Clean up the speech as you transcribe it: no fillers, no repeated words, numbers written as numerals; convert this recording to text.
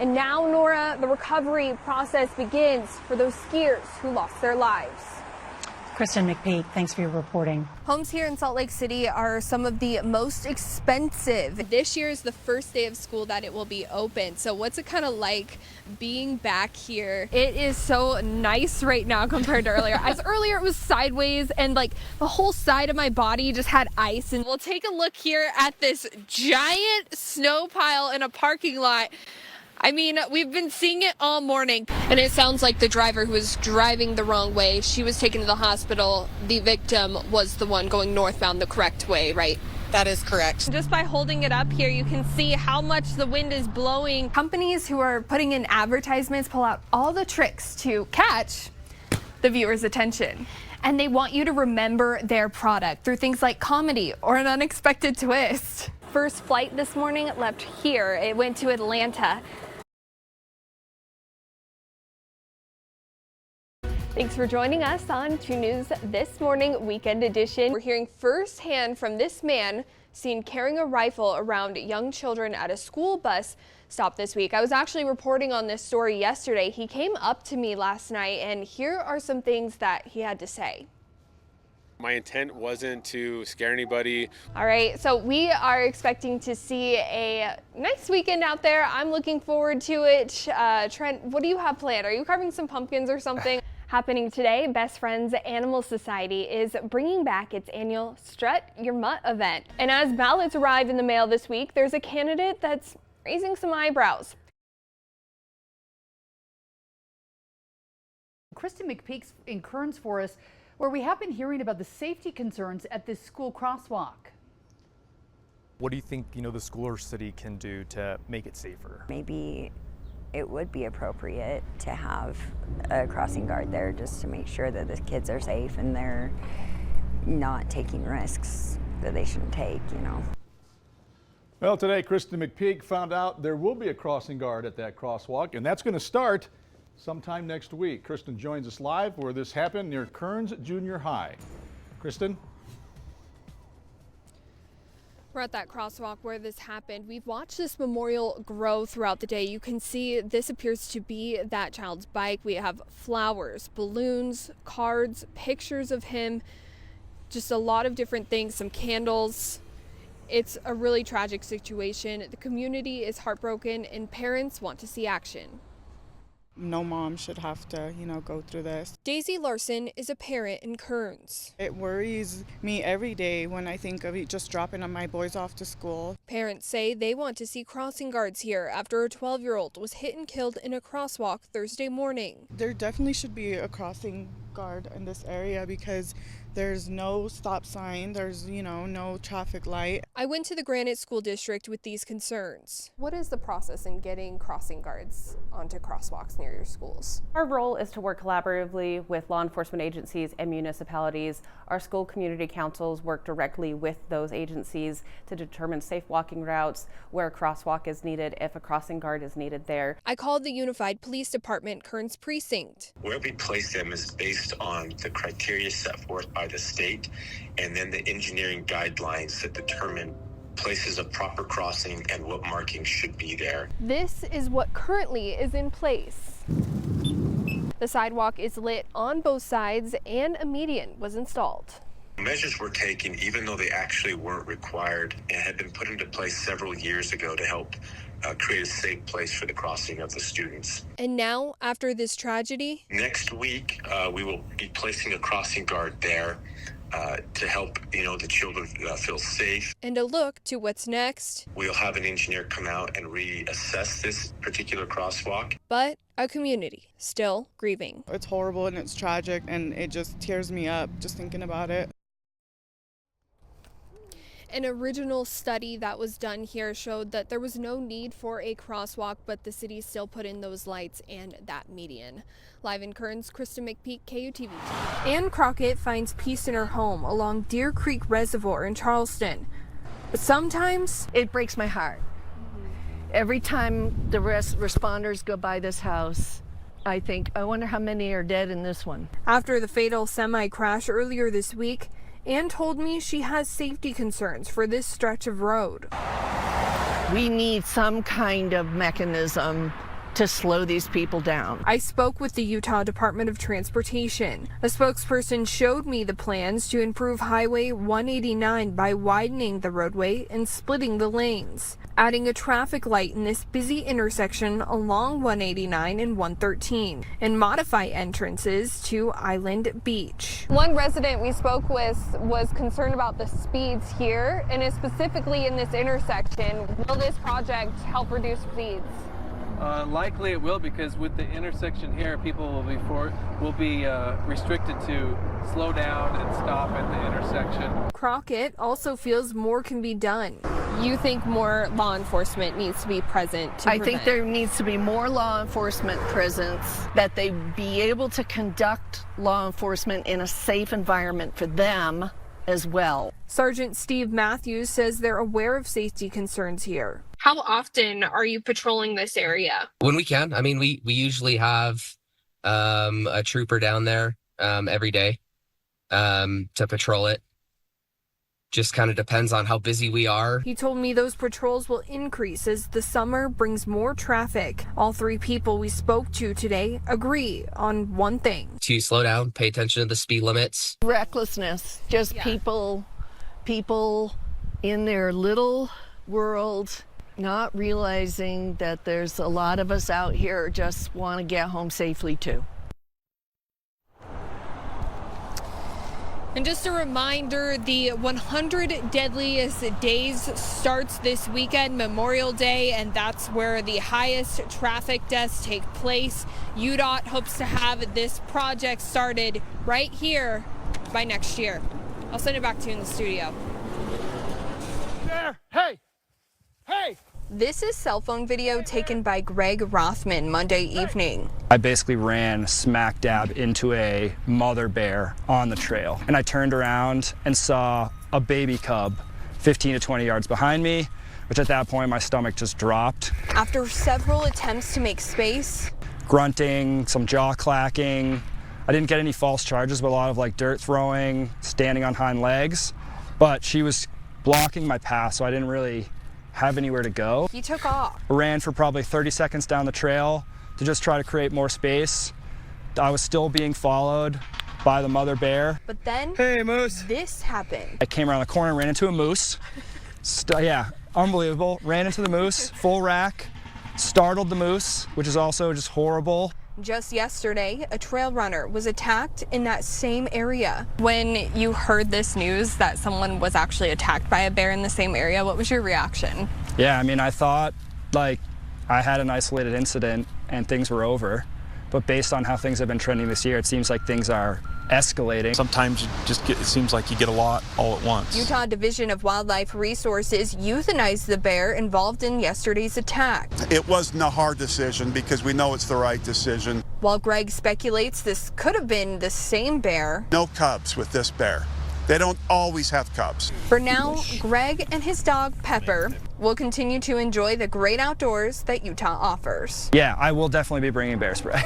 And now, Nora, the recovery process begins for those skiers who lost their lives. Kristen McPeak, thanks for your reporting. Homes here in Salt Lake City are some of the most expensive. This year is the first day of school that it will be open. So what's it kind of like being back here? It is so nice right now compared to earlier. As earlier it was sideways and like the whole side of my body just had ice. And we'll take a look here at this giant snow pile in a parking lot. I mean, we've been seeing it all morning, and it sounds like the driver who was driving the wrong way, she was taken to the hospital. The victim was the one going northbound the correct way, right? That is correct. Just by holding it up here, you can see how much the wind is blowing. Companies who are putting in advertisements pull out all the tricks to catch the viewer's attention. And they want you to remember their product through things like comedy or an unexpected twist. First flight this morning left here. It went to Atlanta. Thanks for joining us on 2 News This Morning Weekend Edition. We're hearing firsthand from this man seen carrying a rifle around young children at a school bus stop this week. I was actually reporting on this story yesterday. He came up to me last night, and here are some things that he had to say. My intent wasn't to scare anybody. All right, so we are expecting to see a nice weekend out there. I'm looking forward to it. Trent, what do you have planned? Are you carving some pumpkins or something? Happening today, Best Friends Animal Society is bringing back its annual Strut Your Mutt event. And as ballots arrive in the mail this week, there's a candidate that's raising some eyebrows. Kristen McPeak in Kearns for us, where we have been hearing about the safety concerns at this school crosswalk. What do you think, the school or city can do to make it safer? Maybe it would be appropriate to have a crossing guard there just to make sure that the kids are safe and they're not taking risks that they shouldn't take, Well, today, Kristen McPeak found out there will be a crossing guard at that crosswalk, and that's going to start sometime next week. Kristen joins us live where this happened near Kearns Junior High. Kristen? We're at that crosswalk where this happened. We've watched this memorial grow throughout the day. You can see this appears to be that child's bike. We have flowers, balloons, cards, pictures of him, just a lot of different things, some candles. It's a really tragic situation. The community is heartbroken and parents want to see action. No mom should have to, go through this. Daisy Larson is a parent in Kearns. It worries me every day when I think of just dropping my boys off to school. Parents say they want to see crossing guards here after a 12-year-old was hit and killed in a crosswalk Thursday morning. There definitely should be a crossing guard in this area because there's no stop sign, there's, no traffic light. I went to the Granite School District with these concerns. What is the process in getting crossing guards onto crosswalks near your schools? Our role is to work collaboratively with law enforcement agencies and municipalities. Our school community councils work directly with those agencies to determine safe walking routes, where a crosswalk is needed, if a crossing guard is needed there. I called the Unified Police Department Kearns Precinct. Where we place them is based on the criteria set forth by the state and then the engineering guidelines that determine places of proper crossing and what markings should be there. This is what currently is in place. The sidewalk is lit on both sides and a median was installed. Measures were taken even though they actually weren't required and had been put into place several years ago to help create a safe place for the crossing of the students. And now, after this tragedy? Next week, we will be placing a crossing guard there to help, the children feel safe. And a look to what's next. We'll have an engineer come out and reassess this particular crosswalk. But a community still grieving. It's horrible and it's tragic and it just tears me up just thinking about it. An original study that was done here showed that there was no need for a crosswalk, but the city still put in those lights and that median. Live in Kearns, Kristen McPeak, KUTV. Ann Crockett finds peace in her home along Deer Creek Reservoir in Charleston. But sometimes it breaks my heart. Every time the responders go by this house, I think, I wonder how many are dead in this one. After the fatal semi-crash earlier this week, Ann told me she has safety concerns for this stretch of road. We need some kind of mechanism to slow these people down. I spoke with the Utah Department of Transportation. A spokesperson showed me the plans to improve Highway 189 by widening the roadway and splitting the lanes, adding a traffic light in this busy intersection along 189 and 113, and modify entrances to Island Beach. One resident we spoke with was concerned about the speeds here, and specifically in this intersection. Will this project help reduce speeds? Likely it will, because with the intersection here, people will be restricted to slow down and stop at the intersection. Crockett also feels more can be done. You think more law enforcement needs to be present to I prevent? think there needs to be more law enforcement presence, that they be able to conduct law enforcement in a safe environment for them as well. Sergeant Steve Matthews says they're aware of safety concerns here. How often are you patrolling this area? When we can. I mean, we usually have a trooper down there every day to patrol it. Just kind of depends on how busy we are. He told me those patrols will increase as the summer brings more traffic. All three people we spoke to today agree on one thing. To slow down, pay attention to the speed limits. Recklessness, just people in their little world, not realizing that there's a lot of us out here just want to get home safely too. And just a reminder, the 100 Deadliest Days starts this weekend, Memorial Day, and that's where the highest traffic deaths take place. UDOT hopes to have this project started right here by next year. I'll send it back to you in the studio. There! Hey! Hey! This is cell phone video taken by Greg Rothman Monday evening. I basically ran smack dab into a mother bear on the trail, and I turned around and saw a baby cub 15 to 20 yards behind me, which at that point my stomach just dropped. After several attempts to make space, grunting, some jaw clacking. I didn't get any false charges, but a lot of like dirt throwing, standing on hind legs, but she was blocking my path, so I didn't really have anywhere to go. he took off. I ran for probably 30 seconds down the trail to just try to create more space. I was still being followed by the mother bear. But then, hey, moose. This happened. I came around the corner, ran into a moose. Yeah, unbelievable. Ran into the moose, full rack, startled the moose, which is also just horrible. Just yesterday, a trail runner was attacked in that same area. When you heard this news that someone was actually attacked by a bear in the same area, what was your reaction? Yeah, I mean, I thought like I had an isolated incident and things were over. But based on how things have been trending this year, it seems like things are escalating. Sometimes it seems like you get a lot all at once. Utah Division of Wildlife Resources euthanized the bear involved in yesterday's attack. It wasn't a hard decision because we know it's the right decision. While Greg speculates this could have been the same bear. No cubs with this bear. They don't always have cubs. For now, Greg and his dog Pepper will continue to enjoy the great outdoors that Utah offers. Yeah, I will definitely be bringing bear spray.